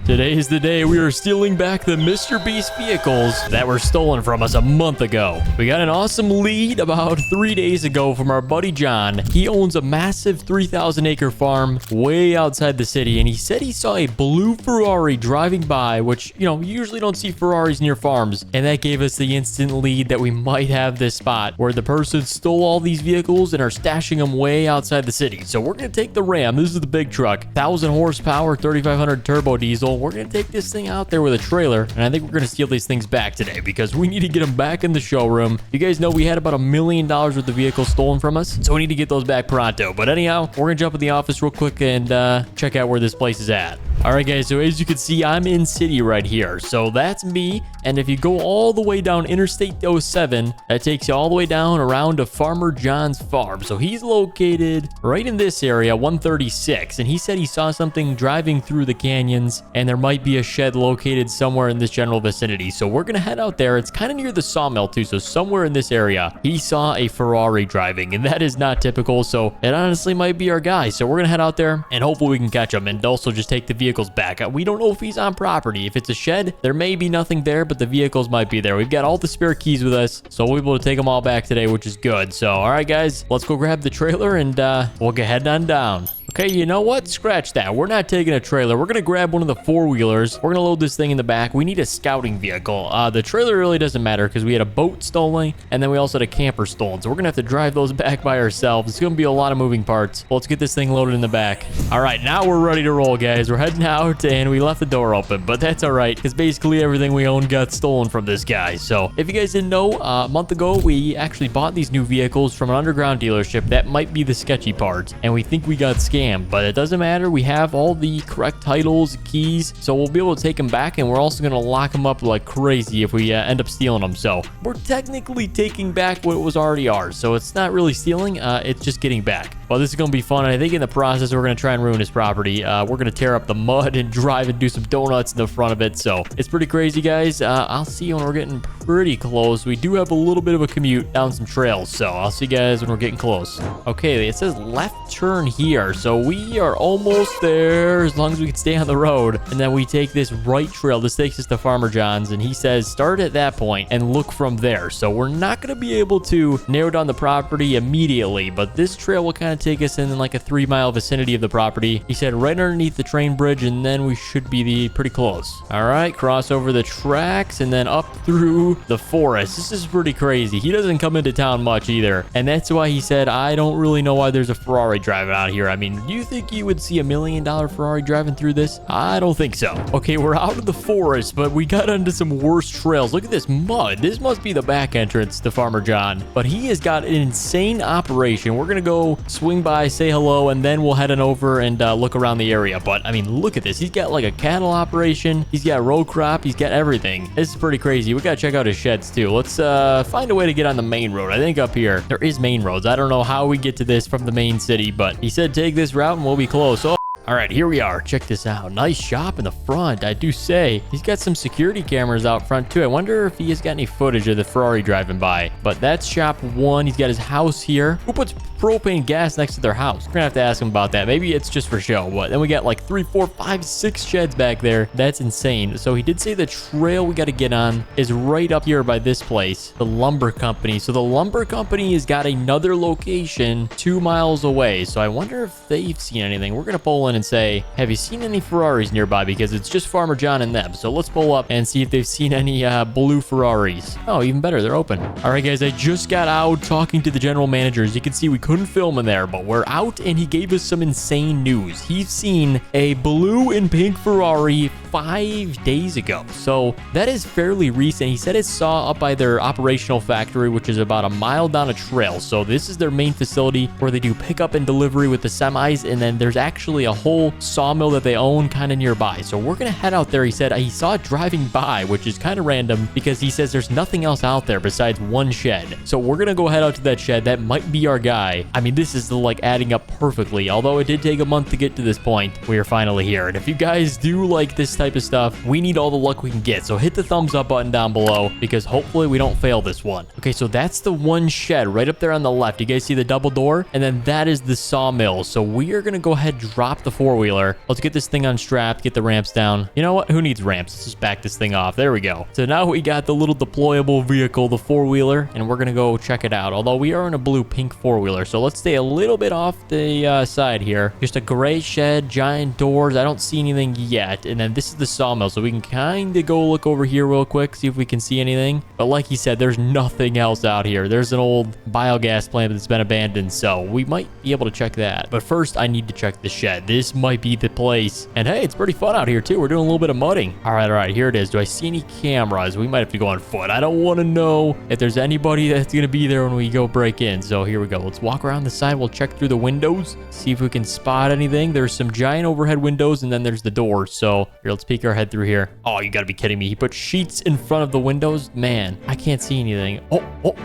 Today is the day we are stealing back the MrBeast vehicles that were stolen from us a month ago. We got an awesome lead about 3 days ago from our buddy John. He owns a massive 3,000-acre farm way outside the city, and he said he saw a blue Ferrari driving by, which, you know, you usually don't see Ferraris near farms, and that gave us the instant lead that we might have this spot where the person stole all these vehicles and are stashing them way outside the city. So we're going to take the Ram. This is the big truck, 1,000 horsepower, 3,500 turbo diesel. We're going to take this thing out there with a trailer, and I think we're going to steal these things back today because we need to get them back in the showroom. You guys know we had about $1 million worth of vehicles stolen from us, so we need to get those back pronto. But anyhow, we're going to jump in the office real quick and check out where this place is at. All right, guys, so as you can see, I'm in city right here. So that's me. And if you go all the way down Interstate 07, that takes you all the way down around to Farmer John's farm. So he's located right in this area, 136. And he said he saw something driving through the canyons, and there might be a shed located somewhere in this general vicinity. So we're going to head out there. It's kind of near the sawmill, too. So somewhere in this area, he saw a Ferrari driving, and that is not typical. So it honestly might be our guy. So we're going to head out there, and hopefully we can catch him and also just take the vehicles back. We don't know if he's on property. If it's a shed, there may be nothing there, but the vehicles might be there. We've got all the spare keys with us, so we'll be able to take them all back today, which is good. So, all right, guys, let's go grab the trailer and we'll get heading on down. Okay, you know what? Scratch that. We're not taking a trailer. We're going to grab one of the four-wheelers. We're going to load this thing in the back. We need a scouting vehicle. The trailer really doesn't matter because we had a boat stolen, and then we also had a camper stolen. So we're going to have to drive those back by ourselves. It's going to be a lot of moving parts. Well, let's get this thing loaded in the back. All right, now we're ready to roll, guys. We're heading out, and we left the door open, but that's all right because basically everything we own got stolen from this guy. So if you guys didn't know, a month ago, we actually bought these new vehicles from an underground dealership. That might be the sketchy part, and we think we got scammed, but it doesn't matter. We have all the correct titles, keys, so we'll be able to take them back, and we're also going to lock them up like crazy if we end up stealing them. So we're technically taking back what was already ours, so it's not really stealing, it's just getting back. Well, this is going to be fun, and I think in the process, we're going to try and ruin his property. We're going to tear up the mud and drive and do some donuts in the front of it, so it's pretty crazy, guys. I'll see you when we're getting pretty close. We do have a little bit of a commute down some trails, so I'll see you guys when we're getting close. Okay, it says left turn here, so we are almost there as long as we can stay on the road, and then we take this right trail. This takes us to Farmer John's, and he says start at that point and look from there. So we're not going to be able to narrow down the property immediately, but this trail will kind of take us in like a 3-mile vicinity of the property. He said right underneath the train bridge, and then we should be pretty close. All right, cross over the tracks and then up through the forest. This is pretty crazy. He doesn't come into town much either, and that's why he said I don't really know why there's a Ferrari driving out here. I mean, do you think you would see $1 million Ferrari driving through this? I don't think so. Okay, we're out of the forest, but we got onto some worse trails. Look at this mud. This must be the back entrance to Farmer John, but he has got an insane operation. We're gonna go swing by, say hello, and then we'll head on over and look around the area. But I mean, look at this. He's got like a cattle operation. He's got row crop. He's got everything. This is pretty crazy. We gotta check out his sheds too. Let's find a way to get on the main road. I think up here there is main roads. I don't know how we get to this from the main city, but he said take this route and we'll be close. Oh, all right, here we are. Check this out. Nice shop in the front, I do say. He's got some security cameras out front too. I wonder if he has got any footage of the Ferrari driving by. But that's shop 1. He's got his house here. Who puts propane gas next to their house? We're gonna have to ask him about that. Maybe it's just for show. But then we got like 3, 4, 5, 6 sheds back there. That's insane. So he did say the trail we got to get on is right up here by this place, the lumber company. So the lumber company has got another location 2 miles away. So I wonder if they've seen anything. We're gonna pull in and say, have you seen any Ferraris nearby? Because it's just Farmer John and them. So let's pull up and see if they've seen any blue Ferraris. Oh, even better, they're open. All right, guys, I just got out talking to the general manager. As you can see, we couldn't film in there, but we're out, and he gave us some insane news. He's seen a blue and pink Ferrari 5 days ago. So that is fairly recent. He said it saw up by their operational factory, which is about a mile down a trail. So this is their main facility where they do pickup and delivery with the semis, and then there's actually a whole sawmill that they own kind of nearby. So we're gonna head out there. He said he saw it driving by, which is kind of random because he says there's nothing else out there besides one shed. So we're gonna go head out to that shed. That might be our guy, way. I mean, this is like adding up perfectly. Although it did take a month to get to this point, we are finally here. And if you guys do like this type of stuff, we need all the luck we can get. So hit the thumbs up button down below because hopefully we don't fail this one. Okay, so that's the one shed right up there on the left. You guys see the double door? And then that is the sawmill. So we are going to go ahead and drop the four-wheeler. Let's get this thing unstrapped, get the ramps down. You know what? Who needs ramps? Let's just back this thing off. There we go. So now we got the little deployable vehicle, the four-wheeler, and we're going to go check it out. Although we are in a blue-pink four-wheeler, so let's stay a little bit off the side here. Just a gray shed, giant doors. I don't see anything yet. And then this is the sawmill, so we can kind of go look over here real quick, see if we can see anything. But like he said, there's nothing else out here. There's an old biogas plant that's been abandoned, so we might be able to check that. But first, I need to check the shed. This might be the place. And hey, it's pretty fun out here too. We're doing a little bit of mudding. All right, here it is. Do I see any cameras? We might have to go on foot. I don't want to know if there's anybody that's going to be there when we go break in. So here we go. Let's walk around the side. We'll check through the windows, see if we can spot anything. There's some giant overhead windows, and then there's the doors. So here, let's peek our head through here. Oh, you got to be kidding me. He put sheets in front of the windows. Man, I can't see anything. Oh,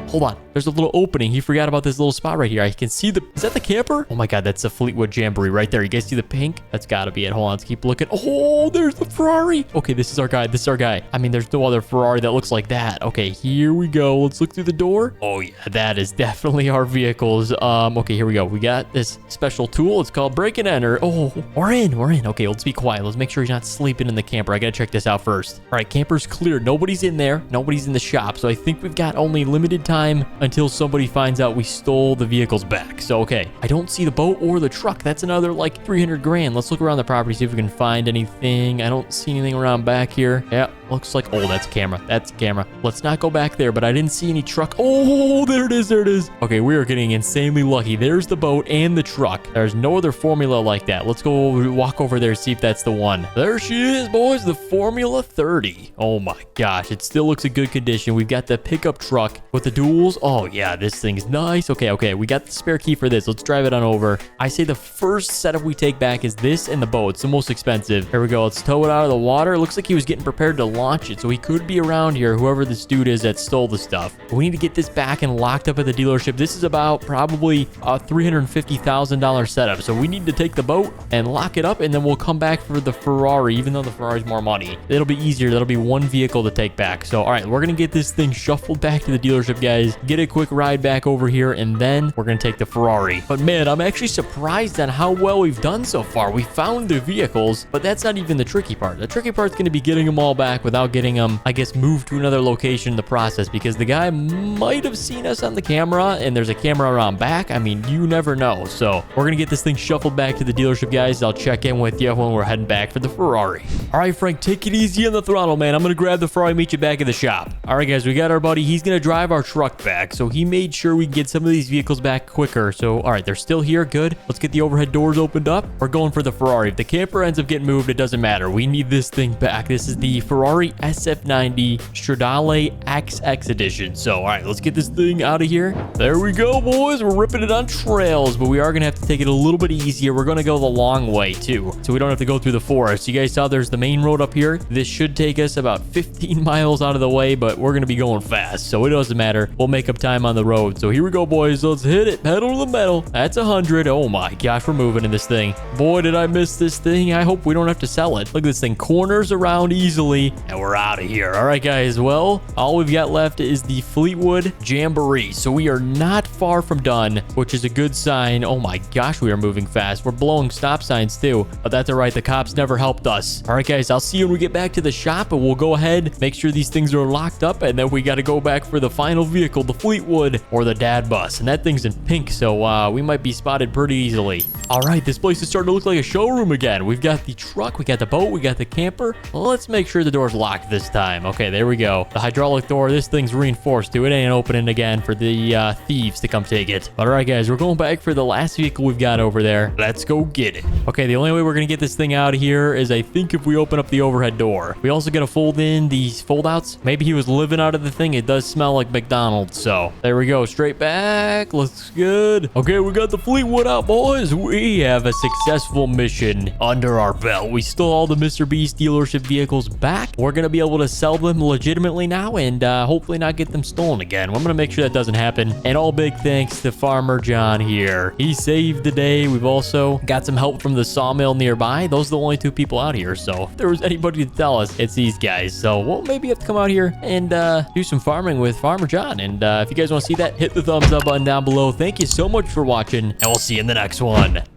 hold on. There's a little opening. He forgot about this little spot right here. I can see is that the camper? Oh my God, that's the Fleetwood Jamboree right there. You guys see the pink? That's got to be it. Hold on, let's keep looking. Oh, there's the Ferrari. Okay, this is our guy. This is our guy. I mean, there's no other Ferrari that looks like that. Okay, here we go. Let's look through the door. Oh yeah, that is definitely our vehicles. Okay, here we go. We got this special tool. It's called break and enter. Oh, we're in. Okay, let's be quiet. Let's make sure he's not sleeping in the camper. I gotta check this out first. All right, camper's clear. Nobody's in there. Nobody's in the shop. So I think we've got only limited time until somebody finds out we stole the vehicles back. So, okay, I don't see the boat or the truck. That's another like 300 grand. Let's look around the property, see if we can find anything. I don't see anything around back here. Yeah, looks like, oh, that's a camera. That's a camera. Let's not go back there, but I didn't see any truck. Oh, there it is. Okay, we are getting insanely lucky. There's the boat and the truck. There's no other Formula like that. Let's go walk over there, see if that's the one. There she is, boys, the Formula 30. Oh my gosh, it still looks in good condition. We've got the pickup truck with the duals. Oh yeah, this thing's nice. Okay, we got the spare key for this. Let's drive it on over. I say the first setup we take back is this and the boat. It's the most expensive. Here we go. Let's tow it out of the water. It looks like he was getting prepared to launch it, so he could be around here, whoever this dude is that stole the stuff. But we need to get this back and locked up at the dealership. This is about probably a $350,000 setup, so we need to take the boat and lock it up, and then we'll come back for the Ferrari, even though the Ferrari's more money. It'll be easier. That'll be one vehicle to take back. So, all right, we're going to get this thing shuffled back to the dealership, guys. Get a quick ride back over here, and then we're going to take the Ferrari. But man, I'm actually surprised at how well we've done so far. We found the vehicles, but that's not even the tricky part. The tricky part's going to be getting them all back without getting them, I guess, moved to another location in the process, because the guy might have seen us on the camera, and there's a camera around back. I mean, you never know. So we're going to get this thing shuffled back to the dealership, guys. I'll check in with you when we're heading back for the Ferrari. All right, Frank, take it easy on the throttle, man. I'm going to grab the Ferrari, meet you back at the shop. All right, guys, we got our buddy. He's going to drive our truck back, so he made sure we can get some of these vehicles back quicker. So, all right, they're still here. Good. Let's get the overhead doors opened up. We're going for the Ferrari. If the camper ends up getting moved, it doesn't matter. We need this thing back. This is the Ferrari SF90 Stradale XX edition. So, all right, let's get this thing out of here. There we go, boys. We're ripping it on trails, but we are going to have to take it a little bit easier. We're going to go the long way, too, so we don't have to go through the forest. You guys saw there's the main road up here. This should take us about 15 miles out of the way, but we're going to be going fast, so it doesn't matter. We'll make up time on the road. So here we go, boys. Let's hit it. Pedal to the metal. That's 100. Oh my gosh, we're moving in this thing. Boy, did I miss this thing. I hope we don't have to sell it. Look at this thing. Corners around easily, and we're out of here. All right, guys. Well, all we've got left is the Fleetwood Jamboree. So we are not far from done, which is a good sign. Oh my gosh, we are moving fast. We're blowing stop signs too, but that's all right. The cops never helped us. All right, guys. I'll see you when we get back to the shop, and we'll go ahead, make sure these things are locked up, and then we got to go back for the final vehicle, the Fleetwood or the dad bus. And that thing's in pink, so we might be spotted pretty easily. All right, this place is starting to look like a showroom again. We've got the truck, we got the boat, we got the camper. Well, let's make sure the door's locked this time. Okay, there we go. The hydraulic door, this thing's reinforced too. It ain't opening again for the thieves to come take it. All right, guys, we're going back for the last vehicle we've got over there. Let's go get it. Okay, the only way we're gonna get this thing out of here is I think if we open up the overhead door. We also gotta fold in these fold-outs. Maybe he was living out of the thing. It does smell like McDonald's, so there we go. Straight back. Looks good. Okay, we got the Fleetwood out, boys. We have a successful mission under our belt. We stole all the MrBeast dealership vehicles back. we're going to be able to sell them legitimately now and hopefully not get them stolen again. I'm going to make sure that doesn't happen. And all big thanks to Farmer John here. He saved the day. We've also got some help from the sawmill nearby. Those are the only two people out here. So if there was anybody to tell us, it's these guys. So we'll maybe have to come out here and do some farming with Farmer John. And if you guys want to see that, hit the thumbs up button down below. Thank you so much for watching, and we'll see you in the next one.